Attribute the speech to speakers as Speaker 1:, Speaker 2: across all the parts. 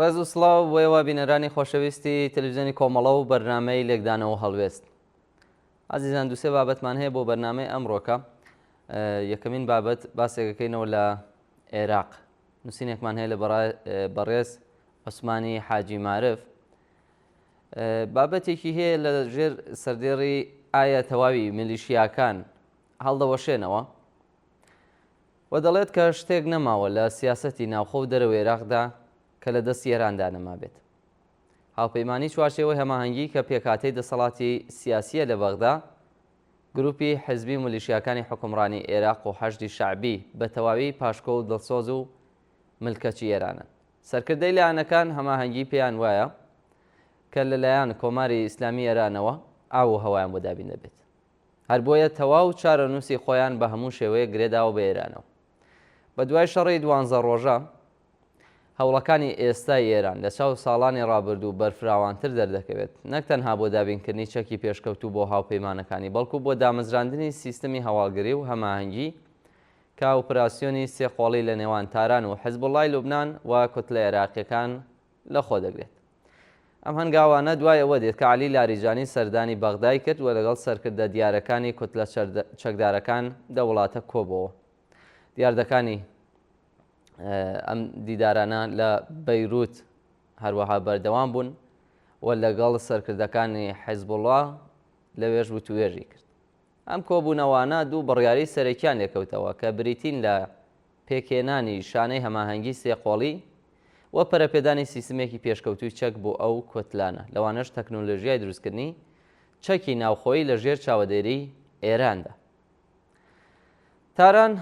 Speaker 1: ڕێز و سڵاو بۆیەوە بینەرانی خۆشەویستی تەلەڤیزیۆنی کۆمەڵە و بەرنامەی لێکدانەوە هەڵوێست. ئازیزان دووسێ بابەتمان هەیە بۆ بەرنامەی ئەمڕۆکە. یەکەمین بابەت باسێکەکەینەوە لە عێراق. نووسینێکمان هەیە لە بەڕێز عوسمانی حاجی مارف. بابەتێکی هەیە لە ژێر سەردێڕی ئایا تەواوی میلیشیاکان هەڵدەوەشێنەوە و دەڵێت کە شتێک نەماوە لە سیاسەتی ناوخۆ و دەرەوە عێراقدا کە لە دەستی ئێراندا نەما بێت. هاوپەیمانی چوارچێوەی هەماهەنگی کە پێکهاتەی دەسەڵاتی سیاسیە لە بەغدا، گروپی حزبی میلیشیاکانی حکومڕانی عێراق و حەشدی شەعبی بە تەواوی پاشکۆ و دڵسۆز و ملکەچی ئێرانن. سەرکردەی لایەنەکان هەماهەنگی پێیان وایە کە لەلایەن کۆماری ئیسلامی ئێرانەوە ئاو و هەوایان بۆ دابین دەبێت. هەر بۆیە تەواو چارەنووسی خۆیان بە هەموو شێوەیە گرێداوە بە ئێرانەوە. بە دوای شەڕی 12 ڕۆژە هەوڵەکانی ئێستای ئێران لە چاو ساڵانی ڕابردوو بەرفراوانتر دەردەکەوێت، نەک تەنها بۆ دابینکردنی چەکی پێشکەوتوو بۆ هاوپەیمانەکانی، بەڵکو بۆ دامەزراندنی سیستەمی هەواڵگری و هەماهەنگی کە ئۆپراسیۆنی سێقۆڵی لە نێوان تاران و حیزبوڵڵای لوبنان و کتلە عێراقیەکان لەخۆ دەگرێت. ئەم هەنگاوانە دوای ئەوە دێت کە عەلی لاریجانی سەردانی بەغدای کرد و لەگەڵ سەرکردە دیارەکانی کتلە چەکدارەکان دە وڵاتە کۆبەوە. دیاردەکانی ئەم دیدارانە لە بەیروت هەروەها بەردەوام بوون و لەگەڵ سەرکردەکانی حیزبوڵڵا لەوێژ وتوێژی کرد. ئەم کۆبوونەوانە دوو بڕیاری سەرەکیان لێکەوتەوە کە بریتین لە پێکێنانی شانەی هەماهەنگی سێقۆڵی و پەرەپێدانی سیستمێکی پێشکەوتوی چەک بۆ ئەو کۆتلانە، لەوانەش تەکنۆلۆژیای دروستکردنی چەکی ناوخۆیی لە ژێر چاوەدێری ئێراندا. تاران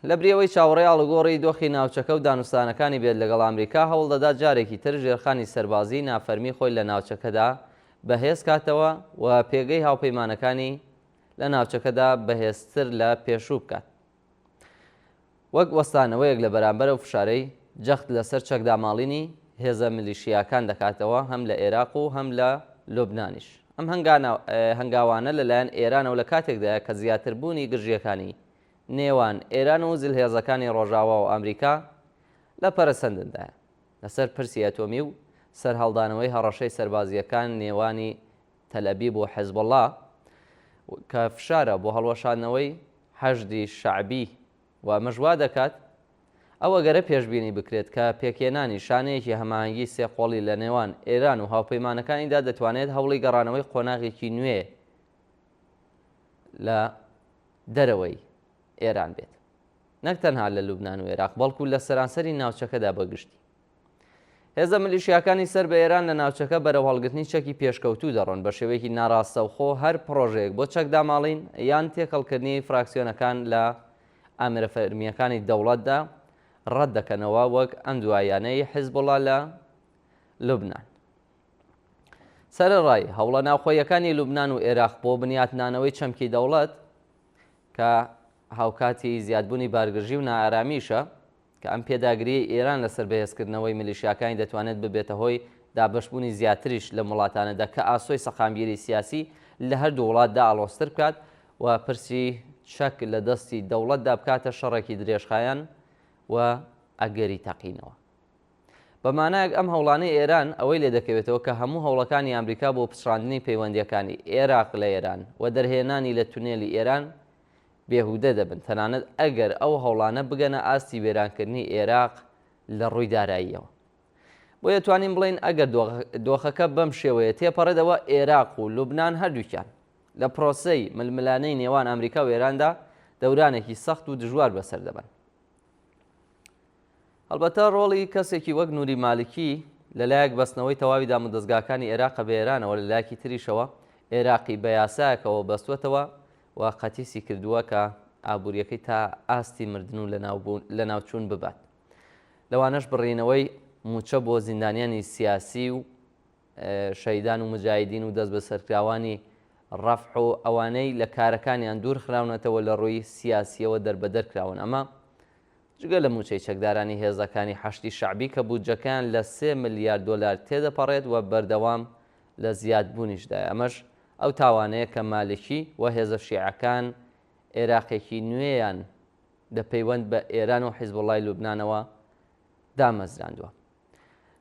Speaker 1: لە بریەوەی چاوەڕێی ئاڵوگۆڕی دۆخی ناوچەکە و دانوستانەکانی بێت لەگەڵ ئەمریکا هەوڵ دەدات جارێکی تر ژێرخانی سەربازی نافەرمی خۆی لە ناوچەکەدا بەهێز کاتەوە و پێگەی هاوپەیمانەکانی لە ناوچەکەدا بەهێزتر لە پێشوو بکات، وەک وەستانەوەیەک لە بەرامبەرە فشارەی جەخت لەسەر چەکداماڵینی هێزە میلیشیاکان دەکاتەوە، هەم لە عێراق و هەم لە لوبنانیش. ئەم هەنگاوانە لەلایەن ئێرانەوە لە کاتێکدایە کە زیاتربوونی گژیەکانی نێوان ئێران و زلهێزەکانی ڕۆژاوا و ئەمریکا لە پەرەسەندندایە لەسەر پرسی ئەتۆمی و سەرهەڵدانەوەی هەڕەشەی سەربازیەکان نێوانی تەلەبیب و حیزبوڵڵا کە فشارە بۆ هەڵوەشاندنەوەی حەشدی شەعبی و مەژوا دەکات ئەوە گەرە پێشبینی بکرێت کە پێکێنانی شانەیەکی هەماهەنگی سێقۆڵی لە نێوان ئێران و هاوپەیمانەکانیدا دەتوانێت هەوڵی گەڕانەوەی قۆناغێکی نوێ لە دەرەوەی ئێران بێت، نەک تەنها لە لوبنان و عێراق بەڵکو لە سەرانسەری ناوچەکەدا بەگشتی. هێزە میلیشیاکانی سەر بە ئێران لە ناوچەکە بەرەو هەڵگرتنی چەکی پێشکەوتوو دەڕۆن بە شێوەیەکی ناڕاستەوخۆ. هەر پرۆژەیەک بۆ چەکداماڵین یان تێکەڵکردنی فراکسیۆنەکان لە ئامرە فەرمیەکانی دەوڵەتدا ڕەت دەکەنەوە، وەک ئەم دوایانەی حیزبوڵڵا لە لوبنان. سەرەڕای هەوڵە ناوخۆیەکانی لوبنان و عێراق بۆ بنیاتنانەوەی چەمکی دەوڵەت کە هاوکاتی زیادبوونی بارگژی و نائارامیشە کە ئەم پێداگری ئێران لەسەر بەهێزکردنەوەی میلیشیاکانی دەتوانێت ببێتە هۆی دابەشبوونی زیاتریش لە وڵاتانەدا کە ئاسۆی سەقامگیری سیاسی لە هەردوو وڵاتدا ئاڵۆستر بکات و پرسی چەک لە دەستی دەوڵەتدا بکاتە شەڕێکی درێژخایەن و ئەگەری تەقینەوە. بەمانایەک ئەم هەوڵانەی ئێران ئەوەی لێ دەکەوێتەوە کە هەموو هەوڵەکانی ئەمریکا بۆ پچڕاندنی پەیوەندیەکانی عێراق لە ئێران و دەرهێنانی لە تونێلی ئێران بێهودە دەبن، تەنانەت ئەگەر ئەو هەوڵانە بگەنە ئاستی وێرانکردنی عێراق لە ڕووی داراییەوە. بۆیە توانین بڵین ئەگەر دۆخەکە بەم شێوەیە تێپەڕێتەوە، عێراق و لوبنان هەردووکیان لە پرۆسەی ململانەی نێوان ئەمریکا و ئێراندا دەورانێکی سەخت و دژوار بەسەر دەبن. هەڵبەتە ڕۆڵی کەسێکی وەک نووری مالکی لەلایەک بەستنەوەی تەواوی دامودەستگاکانی عێراق بە ئێرانەوە لەلایەکی تریشەوە عێراقی بە یاسایەکەوە بەستوەتەوە و قەتیسی کردووە کە ئابوووریەکەی تا ئاستی مردن و لە ناوچوون ببات. لەوانەش بڕینەوەی موچە بۆ زیندانیانی سیاسی و شەیدان و مجاهیدین و دەست بە سەرکراوانی ڕەفح و ئەوانەی لە کارەکانیان دوور خراونەتەوە لە ڕووی سیاسیەوە دەربەدەرکراون. ئەمە جگە لە موچەی چەکدارانی هێزەکانی حەشدی شەعبی کە بودجەکان لە 3 ملیارد دۆلار تێدەپەڕێت و بەردەوام لە زیادبوونیشدایە. ئەمەش ئەو تاوانەیە کە مالکی و هێزە شیعەکان عێراقێکی نوێیان دەپەیوەند بە ئێران و حیزبوڵڵای لوبنانەوە دامەزراندووە.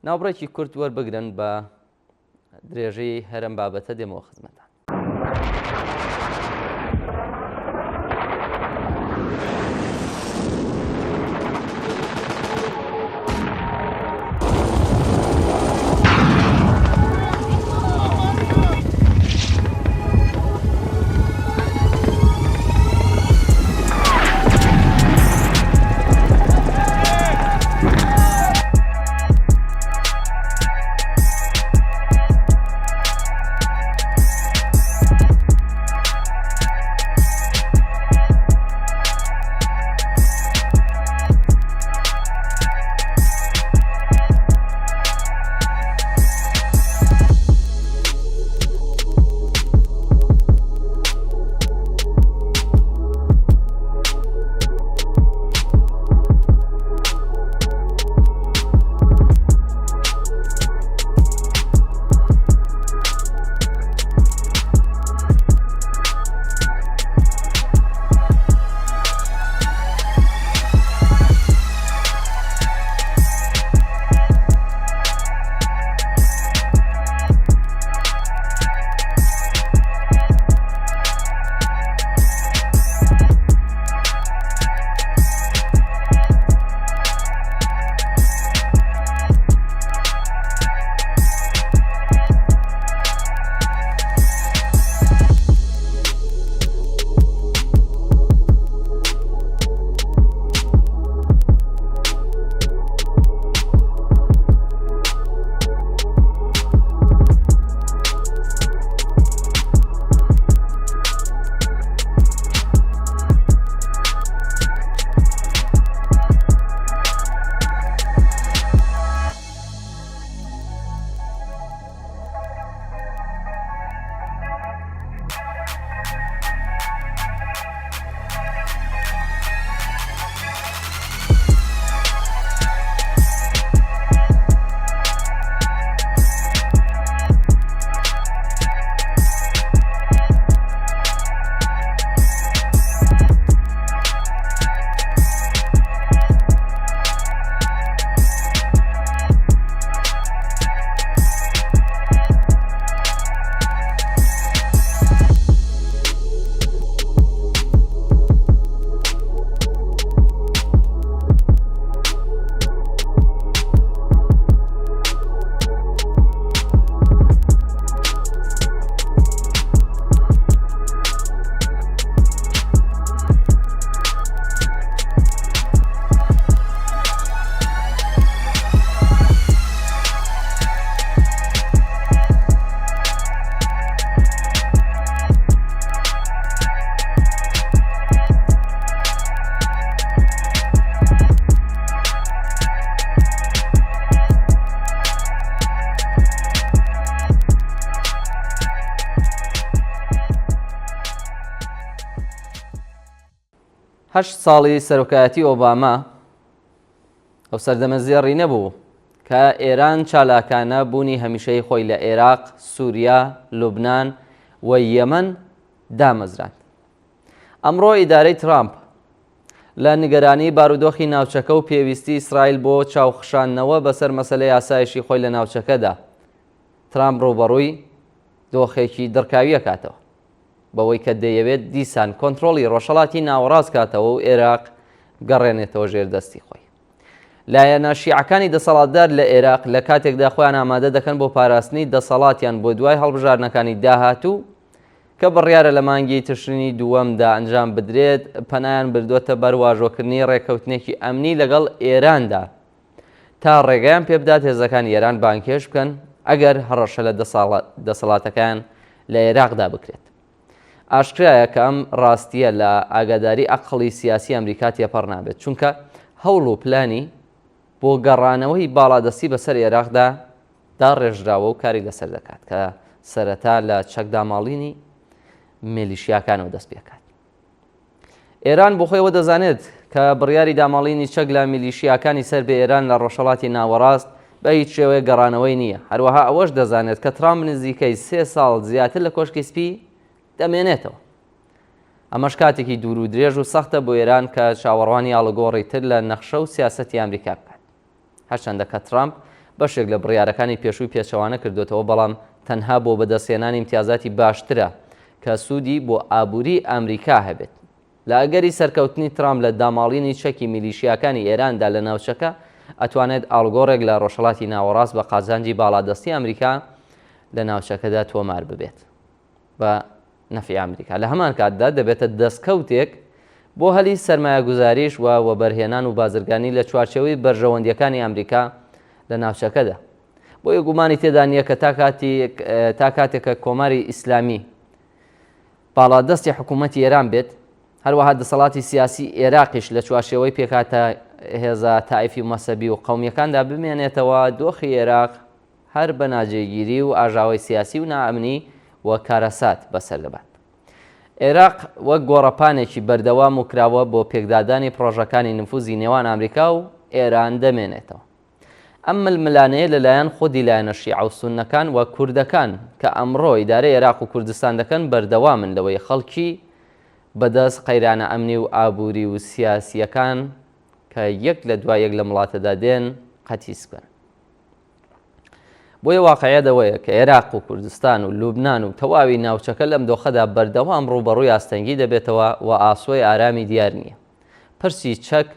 Speaker 1: ناوبڕێکی کورت وەربگرن بە درێژەی هەرم بابەتە دێمەوە خزمەتان. هەشت ساڵی سەرۆکایەتی ئۆباما ئەو سەردەمە زێڕی نەبوو کە ئێران چالاکانە بوونی هەمیشەی خۆی لە عێراق، سووریا، لوبنان و یەمەن دامەزراند. ئەمڕۆ ئیدارەی ترامپ لە نیگەرانی بارودۆخی ناوچەکە و پێویستی ئیسرائیل بۆ چاوخشاندنەوە بەسەر مەسەلەی یاسایشی خۆی لە ناوچەکەدا، ترامپ ڕوبەڕووی دۆخێکی دڕکاوی کاتەوە بەوەی کە دەیەوێت دیسان کۆنتڕۆڵی ڕۆژهەڵاتی ناوەڕاست کاتەوە و عێراق گەڕێنێتەوە ژێر دەستی خۆی. لایەنە شیعەکانی دەسەڵاتدار لە عێراق لە کاتێکدا خۆیان ئامادە دەکەن بۆ پاراستنی دەسەڵاتیان بۆ دوای هەڵبژاردنەکانی داهاتوو کە بڕیارە لە مانگی تشرینی دووەمدا ئەنجام بدرێت، پەنایان بردووەتە بەر واژۆکردنی ڕێکەوتنێکی ئەمنی لەگەڵ ئێراندا تا ڕێگەیان پێ بدات هێزەکانی ئێران بانکێش بکەن ئەگەر هەڕەشە لە دەسەڵاتەکان لە عێراقدا بکرێت. ئاشکرایە کە ئەم ڕاستیە لە ئاگاداری ئەقڵی سیاسی ئەمریکا تێپەڕ نابێت، چونکە هەوڵ و پلانی بۆ گەڕانەوەی باڵادەستی بەسەر عێراقدا داڕێژراوە و کاری لەسەر دەکات کە سەرەتا لە چەکداماڵینی میلیشیاکانەوە دەست پێکات. ئێران بۆ خۆیەوە دەزانێت کە بڕیاری داماڵینی چەک لە میلیشیاکانی سەر بە ئێران لە ڕۆژهەڵاتی ناوەڕاست بە هیچ شێوەیە گەڕانەوەی نییە. هەروەها ئەوەش دەزانێت کە ترامپ نزیکەی 3 ساڵ زیاتر لە کۆشکی سپی دەمێنێتەوە. ئەمەش کاتێکی دوور و درێژ و سەختە بۆ ئێران کە چاوەڕوانی ئاڵگۆڕی تر لە نەخشە و سیاسەتی ئەمریکا بکات. هەرچەندە کە ترامپ بەشێک لە بڕیارەکانی پێشووی پێچەوانە کردوێتەوە، بەڵام تەنها بۆ بەدەستێنانی امتیازاتی باشترە کە سوودی بۆ ئابووری ئەمریکا هەبێت. لە ئەگەری سەرکەوتنی ترامپ لە داماڵینی چەکی میلیشیاکانی ئێراندا لە ناوچەکە ئەتوانێت ئاڵگۆڕێک لە ڕۆژهەڵاتی ناوەڕاست بە قازانجی باڵادەستی ئەمریکا لە ناوچەکەدا تۆمار ببێت بە نەفی ئەمریکا. لە هەمان کاتدا دەبێتە دەستکەوتێک بۆ هەلی سەرمایە گوزاریش و وەبەرهێنان و بازرگانی لە چوارچێوەی بەرژەوەندیەکانی ئەمریکا لە ناوچەکەدا. بۆیە گومانی تێدا نییە کە تا کاتێکە کۆماری ئیسلامی باڵادەستی حکوومەتی ئێران بێت، هەروەها دەسەڵاتی سیاسی عێراقیش لە چوارچێوەی پێکاتە هێزە تایفی و مەسەبی و قەومیەکاندا بمێنێتەوە دۆخی عێراق هەر بە ناجێگیری و ئاژاوی سیاسی و نائەمنی و کارەسات بەسەر دەبات. عێراق وەک گۆڕەپانێکی بەردەوام و کراوە بۆ پێکدادانی پرۆژەکانی نفوزی نێوان ئەمریکا و ئێران دەمێنێتەوە. ئەم ململانەیە لەلایەن خودی لایەنە شیعە و سوننەکان و کوردەکان کە ئەمڕۆ ئیدارەی عێراق و کوردستان دەکەن بەردەوامن لەوەی خەڵکی بەدەست قەیرانە ئەمنی و ئابووری و سیاسیەکان کە یەک لە دوای یەک لە وڵاتەدا دێن قەتیس بکەن. بۆیە واقعیە دەوەیە کە عێراق و کوردستان و لوبنان و تەواوی ناوچەکە لەم دۆخەدا بەردەوام ڕوبەڕووی ئاستەنگی دەبێتەوە و ئاسۆی ئارامی دیار نییە. پرسی چەک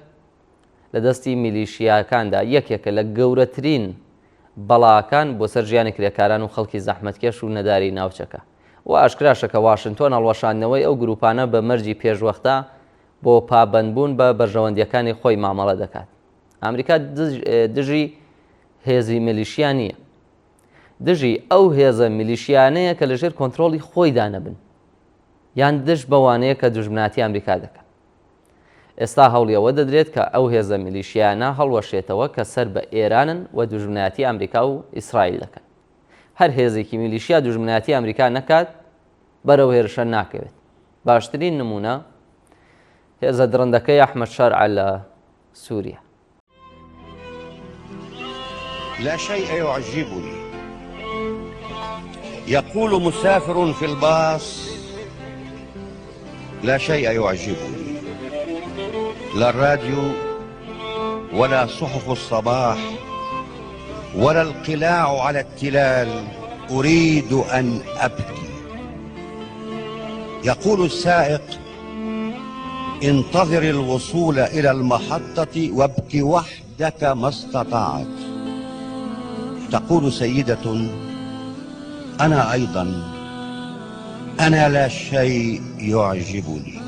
Speaker 1: لە دەستی میلیشیاکاندا یەکێکە لە گەورەترین بەڵاکان بۆ سەر ژیانی کرێکاران و خەڵکی زەحمەتکێش و نەداری ناوچەکە. و ئاشکراشە کە واشنتۆن هەڵوەشاندنەوەی ئەو گروپانە بە مەرجی پێشوەختە بۆ پابەندبوون بە بەرژەوەندیەکانی خۆی مامەڵە دەکات. ئەمریکا دژی هێزی میلیشیا نییە، دژی ئەو هێزە میلیشیانەیە کە لەژێر کۆنتترۆڵی خۆیدا نەبن، یان دژ بەوانەیە کە دوژمناتی ئەمریکا دەکەن. ئێستا هەوڵیەوە دەدرێت کە ئەو هێزە میلیشیانە هەڵوەشێتەوە کە سەر بە ئێرانن و دوژمناتی ئەمریکا و ئیسرائیل دەکەن. هەر هێزێکی میلیشیا دوژمناتی ئەمریکا نەکات بەرەو هێرشە ناکەوێت. باشترین نمونە هێزە درەندەکەی ئەحمەد شەرع لە سووریا.
Speaker 2: لا شيء يعجبني يقول مسافر في الباص لا شيء يعجبني، لا الراديو ولا صحف الصباح ولا القلاع على التلال، أريد أن أبكي. يقول السائق انتظر الوصول إلى المحطة وابك وحدك ما استطعت. تقول سيدة أنا أيضا أنا لا شيء يعجبني،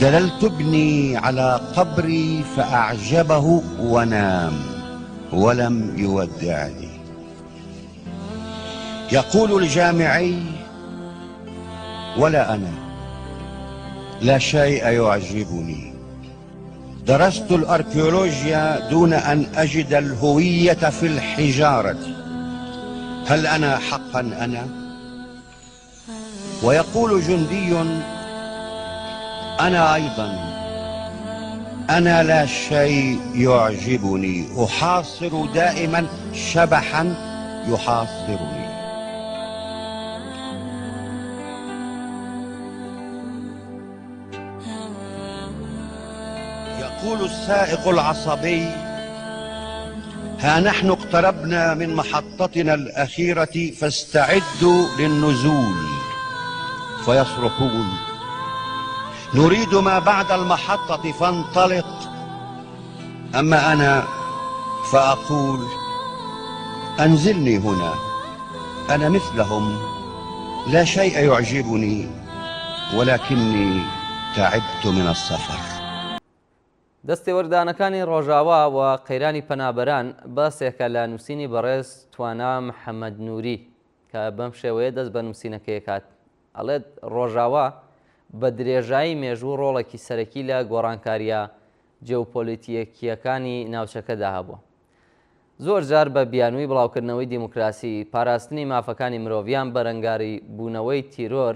Speaker 2: دللت ابني على قبري فأعجبه ونام ولم يودعني. يقول الجامعي ولا أنا لا شيء يعجبني، درست الأركيولوجيا دون أن أجد الهوية في الحجارة، هل أنا حقا أنا؟ ويقول جندي أنا أيضا أنا لا شيء يعجبني، أحاصر دائما شبحا يحاصرني. يقول السائق العصبي ها نحن اقتربنا من محطتنا الأخيرة فاستعدوا للنزول، فيصرخون نريد ما بعد المحطة فانطلق. أما أنا فأقول أنزلني هنا، أنا مثلهم لا شيء يعجبني ولكني تعبت من السفر.
Speaker 1: دەستێوەردانەکانی ڕۆژاوا و قەیرانی پەنابەران باسێکە لە نووسینی بەڕێز توانا محەممەد نووری کە بەم شێوەیە دەست بە نووسینەکەی کات. ئەڵێت ڕۆژاوا بە درێژایی مێژوو ڕۆڵێکی سەرەکی لە گۆڕانکاریە جێوپۆلیتیەکیەکانی ناوچەکەدا هەبووە. زۆر جار بە بیانووی بڵاوکردنەوەی دیموکراسی، پاراستنی مافەکانی مرۆڤیان، بەرەنگاری بوونەوەی تیرۆر،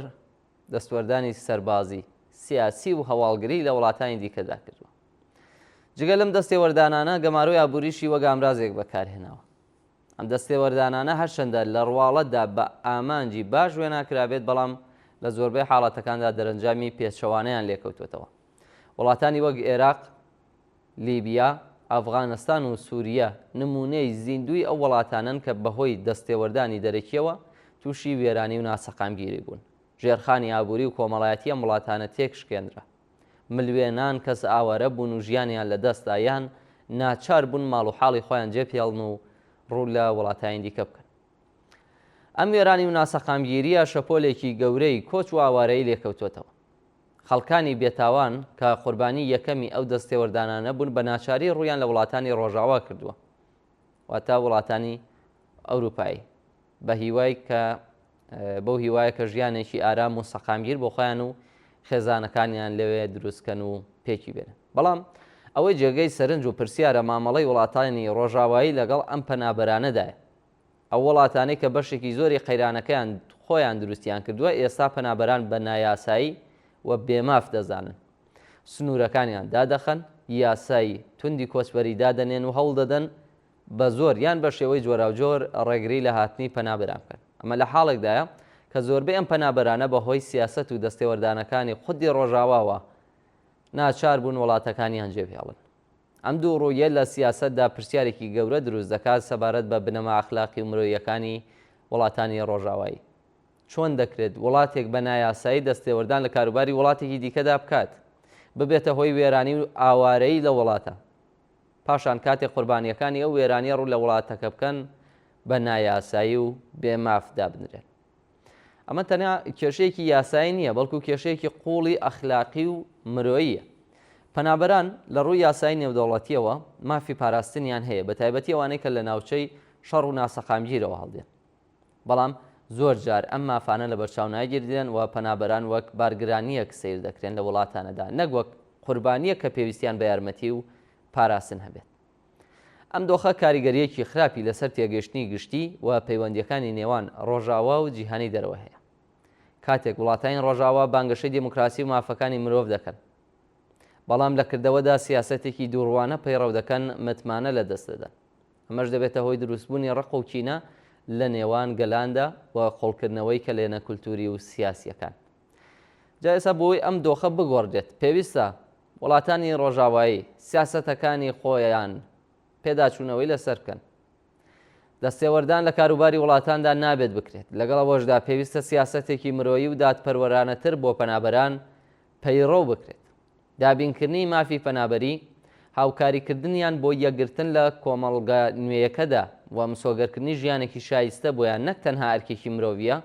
Speaker 1: دەستوەردانی سەربازی، سیاسی و هەواڵگری لە وڵاتانی دیکەدا کردووە. جگە لەم دەستێوەردانانە گەماروی ئابووریشی وەک ئامرازێک بەکارهێناوە. ئەم دەستێوەردانانە هەرچەندە لە ڕواڵەتدا بە ئامانجی باش وێناکرابێت، بەڵام لە زۆربەی حاڵەتەکاندا دەرەنجامی پێچەوانەیان لێکەوتوێتەوە. وڵاتانی وەک عێراق، لیبیا، ئەفغانستان و سووریا نمونەی زیندوی ئەو وڵاتانن کە بەهۆی دەستێوەردانی دەرەکیەوە تووشی وێرانی و ناسەقامگیری بوون. ژێرخانی ئابووری و کۆمەڵایەتی ئەم وڵاتانە تێکشکێنرا. ملوێنان کەس ئاوارە بوون و ژیانیان لە دەستدا یان ناچار بوون ماڵ و حاڵی خۆیان جێپێڵن و ڕوو لە وڵاتایان دیکە بکەن. ئەم وێرانی و ناسەقامگیریە شەپۆلێکی گەورەی کۆچ و ئاوارەی لێکەوتوتەوە. خەڵکانی بێتاوان کە قوربانی یەکەمی ئەو دەستێوەردانانە بوون بە ناچاری ڕوویان لە وڵاتانی ڕۆژاوا کردووە، واتە وڵاتانی ئەوروپایی، بە هیوای کە بەو هیوایە کە ژیانێکی ئارام و سەقامگیر بۆ خۆیان و خێزانەکانیان لەوێ دروستکەن و پێکی بێنن. بەڵام ئەوەی جێگەی سەرنج و پرسیارە مامەڵەی وڵاتانی ڕۆژاوایی لەگەڵ ئەم پەنابەرانەدایە. ئەو وڵاتانەی کە بەشێکی زۆری قەیرانەکەیان خۆیان دروستیان کردووە ئێستا پەنابەران بە نایاسایی و بێماف دەزانن. سنوورەکانیان دادەخەن، یاسایی توندی کۆچبەری دادەنێن و هەوڵ دەدەن بە زۆر یان بە شێوەی جۆراوجۆر ڕێگری لە هاتنی پەنابەران بکەن. ئەمە لە حاڵێکدایە کە زۆربەی ئەم پەنابەرانە بەهۆی سیاست و دەستێوەردانەکانی خودی ڕۆژاواوە ناچار بوون وڵاتەکانیان جێبهێڵن. ئەم دوو ڕوویە لە سیاستدا پرسیارێکی گەورە دروست دەکات سەبارەت بە بنەما ئەخلاقی و مرۆییەکانی وڵاتانی ڕۆژاوایی. چۆن دەکرێت وڵاتێک بە نایاسایی دەستێوەردان لە کاروباری وڵاتێکی دیکەدا بکات ببێتە هۆی وێرانی و ئاوارەی لە وڵاتە، پاشان کاتێک قوربانیەکانی ئەو وێرانی ڕوو لە وڵاتەکە بکەن بە نایاسایی و بێمافدا بنرێن. ئەمە تەنیا کێشەیەکی یاسایی نییە، بەڵکو کێشەیەکی قوڵی ئەخلاقی و مرۆییە. پەنابەران لە ڕووی یاسای نێودەوڵەتیەوە مافی پاراستنیان هەیە، بە تایبەتی ئەوانەی کە لە ناوچەی شەڕ و ناسەقامگیرەوە هەڵدێن. بەڵام زۆر جار ئەم مافانە لە بەرچاو ناگیردێن و پەنابەران وەک بارگرانیەک سیر دەکرێن لە وڵاتانەدا، نەک وەک قوربانیە کە پێویستیان بە یارمەتی و پاراستن هەبێت. ئەم دۆخە کاریگەریەکی خراپی لەسەر تێگەشتنی گشتی و پەیوەندیەکانی نێوان ڕۆژاوا و جیهانی دەرەوە هەیە. کاتێک وڵاتانی ڕۆژاوا بانگەشەی دموکراسی و مافەکانی مرۆڤ دەکەن، بەڵام لە کردەوەدا سیاسەتێکی دووڕوانە پەیڕەو دەکەن، متمانە لە دەست دەدەن. ئەمەش دەبێتە هۆی دروستبوونی ڕق و کینە لە نێوان گەلاندا و قوڵکردنەوەی کە لێنە کولتوری و سیاسیەکان. جا ئێستا بۆی ئەم دۆخە بگۆڕدێت پێویستە وڵاتانی ڕۆژاوایی سیاسەتەکانی خۆیان پێداچوونەوەی لەسەر بکەن. دەستێوەردان لە کاروباری وڵاتاندا نابێت بکرێت، لەگەڵ ئەوەشدا پێویستە سیاسەتێکی مرۆیی و دادپەروەرانەتر بۆ پەنابەران پەیڕەو بکرێت. دابینکردنی مافی پەنابەری هاوکاریکردنیان بۆ یەکگرتن لە کۆمەڵگە نوێیەکەدا و مسۆگەرکردنی ژیانێکی شایستە بۆیان نەک تەنها ئەرکێکی مرۆڤیە،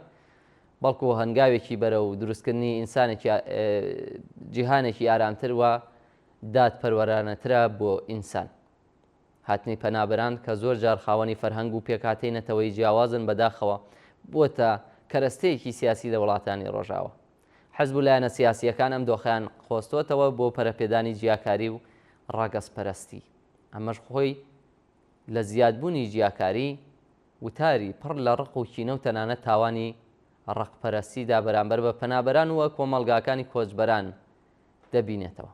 Speaker 1: بەڵکو هەنگاوێکی بەرە و دروستکردنی ئینسانێکی جیهانێکی ئارامتر و دادپەروەرانەترە بۆ ئینسان. هاتنی پەنابەران کە زۆر جار خاوەنی فەرهەنگ و پێکهاتەی نەتەوەی جیاوازن بەداخەوە بووەتە کەرەستەیەکی سیاسی لە وڵاتانی ڕۆژاوە. حەزب و لایەنە سیاسیەکان ئەم دۆخەیان خۆستۆتەوە بۆ پەرەپێدانی گیاکاری و ڕاگەزپەرستی. ئەمەش خۆی لە زیادبوونی گیاکاری وتاری پڕ لە ڕق و کینە و تەنانەت تاوانی ڕقپەرستیدا بەرامبەر بە پەنابەران وە کۆمەڵگاکانی کۆچبەران دەبینێتەوە.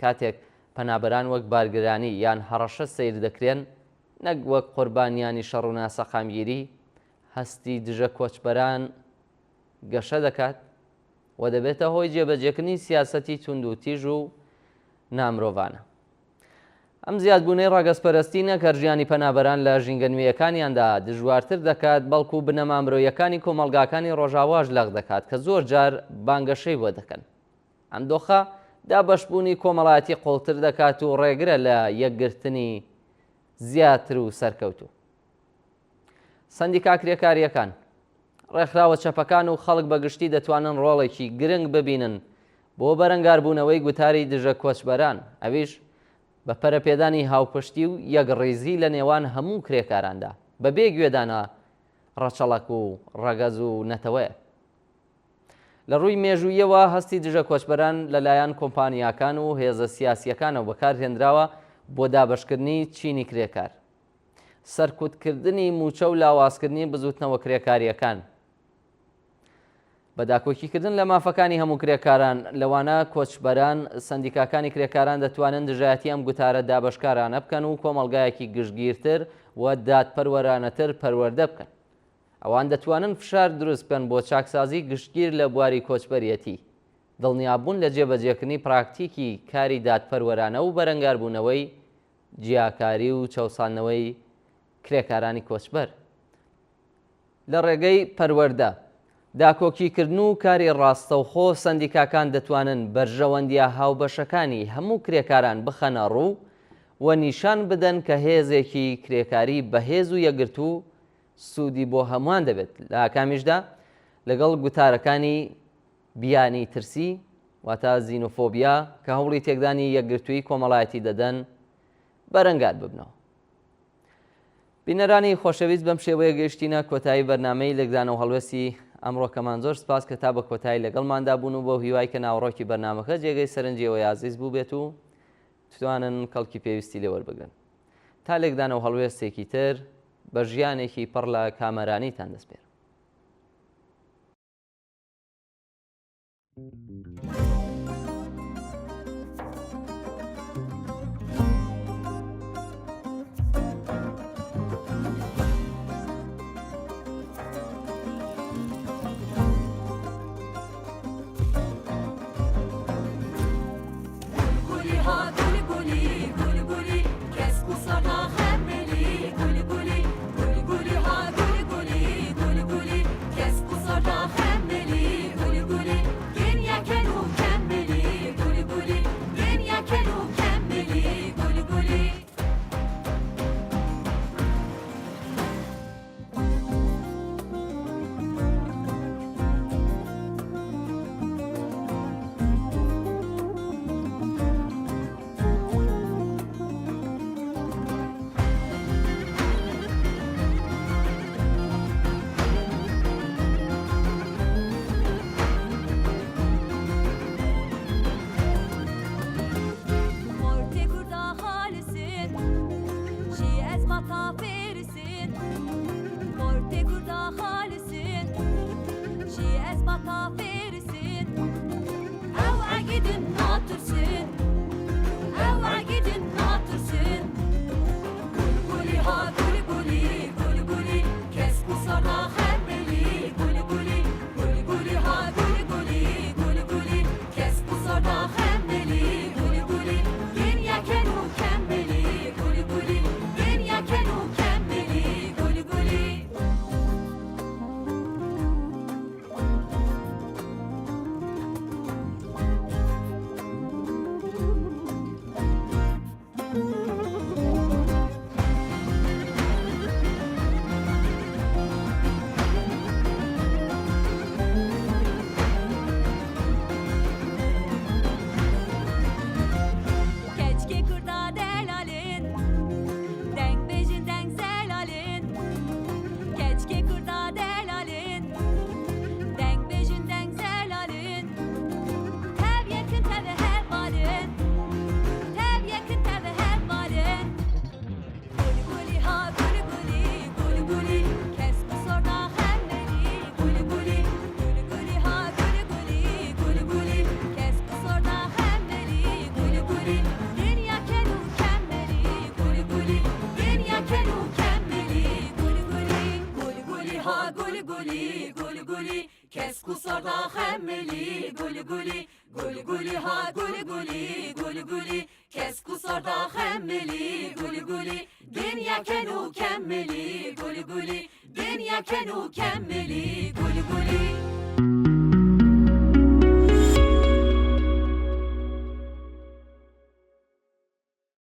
Speaker 1: کاتێک پەنابەران وەک بارگرانی یان هەڕەشە سیر دەکرێن، نەک وەک قوربانیانی شەڕ و ناسەقامگیری، هەستی دژە کۆچبەران گەشە دەکات و دەبێتە هۆی جێبەجێکردنی سیاسەتی تونند و تیژ و نامرۆڤانە. ئەم زیادبوونەی ڕاگەزپەرستی نەکە ژیانی پەنابەران لە ژینگە نوێیەکانیاندا دژوارتر دەکات، بەڵکو بنەما مرۆییەکانی کۆمەڵگاکانی ڕۆژاواش لەغ دەکات کە زۆر جار بانگەشەی بۆ دەکەن. ئەم دۆخە دابەشبوونی کۆمەڵایەتی قوڵتر دەکات و ڕێگرە لە یەکگرتنی زیاتر و سەرکەوتوو. سەندیکا کرێکاریەکان، ڕێکخراوە چەپەکان و خەڵک بەگشتی دەتوانن ڕۆڵێکی گرنگ ببینن بۆ بەرەنگاربوونەوەی گوتاری دژە کۆچبەران، ئەویش بە پەرەپێدانی هاوپشتی و یەکڕێزی لە نێوان هەموو کرێکاراندا بەبێ گوێدانە ڕەچەڵک و ڕەگەز و نەتەوەیە. لە ڕووی مێژوویەوە هەستی دژە کۆچبەران لەلایەن کۆمپانیاکان و هێزە سیاسیەکانەوە بەکارهێنراوە بۆ دابەشکردنی چینی کرێکار، سەرکوتکردنی موچە و لاوازکردنی بزوتنەوە کرێکاریەکان، بەداکۆکیکردن لە مافەکانی هەموو کرێکاران. لەوانە کۆچبەران سەندیکاکانی کرێکاران دەتوانن دژایەتی ئەم گوتارە دابەشکارانە بکەن و کۆمەڵگایەکی گشتگیرتر و دادپەروەرانەتر پەروەردە بکەن. ئەوان دەتوانن فشار دروست بکەن بۆ چاکسازی گشتگیر لە بواری کۆچبەریەتی، دڵنیابوون لە جێبەجێکردنی پراکتیکی کاری دادپەروەرانە و بەرەنگاربوونەوەی جیاکاری و چاوسانەوەی کرێکارانی کۆچبەر. لە ڕێگەی پەروەردە داکۆکیکردن و کاری ڕاستەوخۆ سەندیکاکان دەتوانن بەرژەوەندیە هاوبەشەکانی هەموو کرێکاران بخەنە ڕوو و نیشان بدەن کە هێزێکی کرێکاری بەهێز و یەکگرتو سوودی بۆ هەمووان دەبێت. لە کامیشدا لەگەڵ گوتارەکانی بیانی ترسی واتە زینۆفۆبیا کە هەوڵی تێکدانی یەکگرتووی کۆمەڵایەتی دەدەن بەرەنگار ببنەوە. بینەرانی خۆشەویست بەم شێوەیە گەیشتینە کۆتایی بەرنامەی لەگدانە و هەڵوێستی ئەمڕۆکەمان زۆر سپاس کە تا بە کۆتایی لەگەڵماندا بوون و بۆ هیوای کە ناوەڕۆکی بەرنامەکە جێگەی سەرنجیەوە یازیز بوو بێت و توانن کەڵکی پێویستی لێوەربگرن. تا لێکدانە و هەڵوێستێکی تر بە ژیانێکی پڕ لە کامەرانیتان دەست پێر.
Speaker 3: Dünya kenu kemmeli guli guli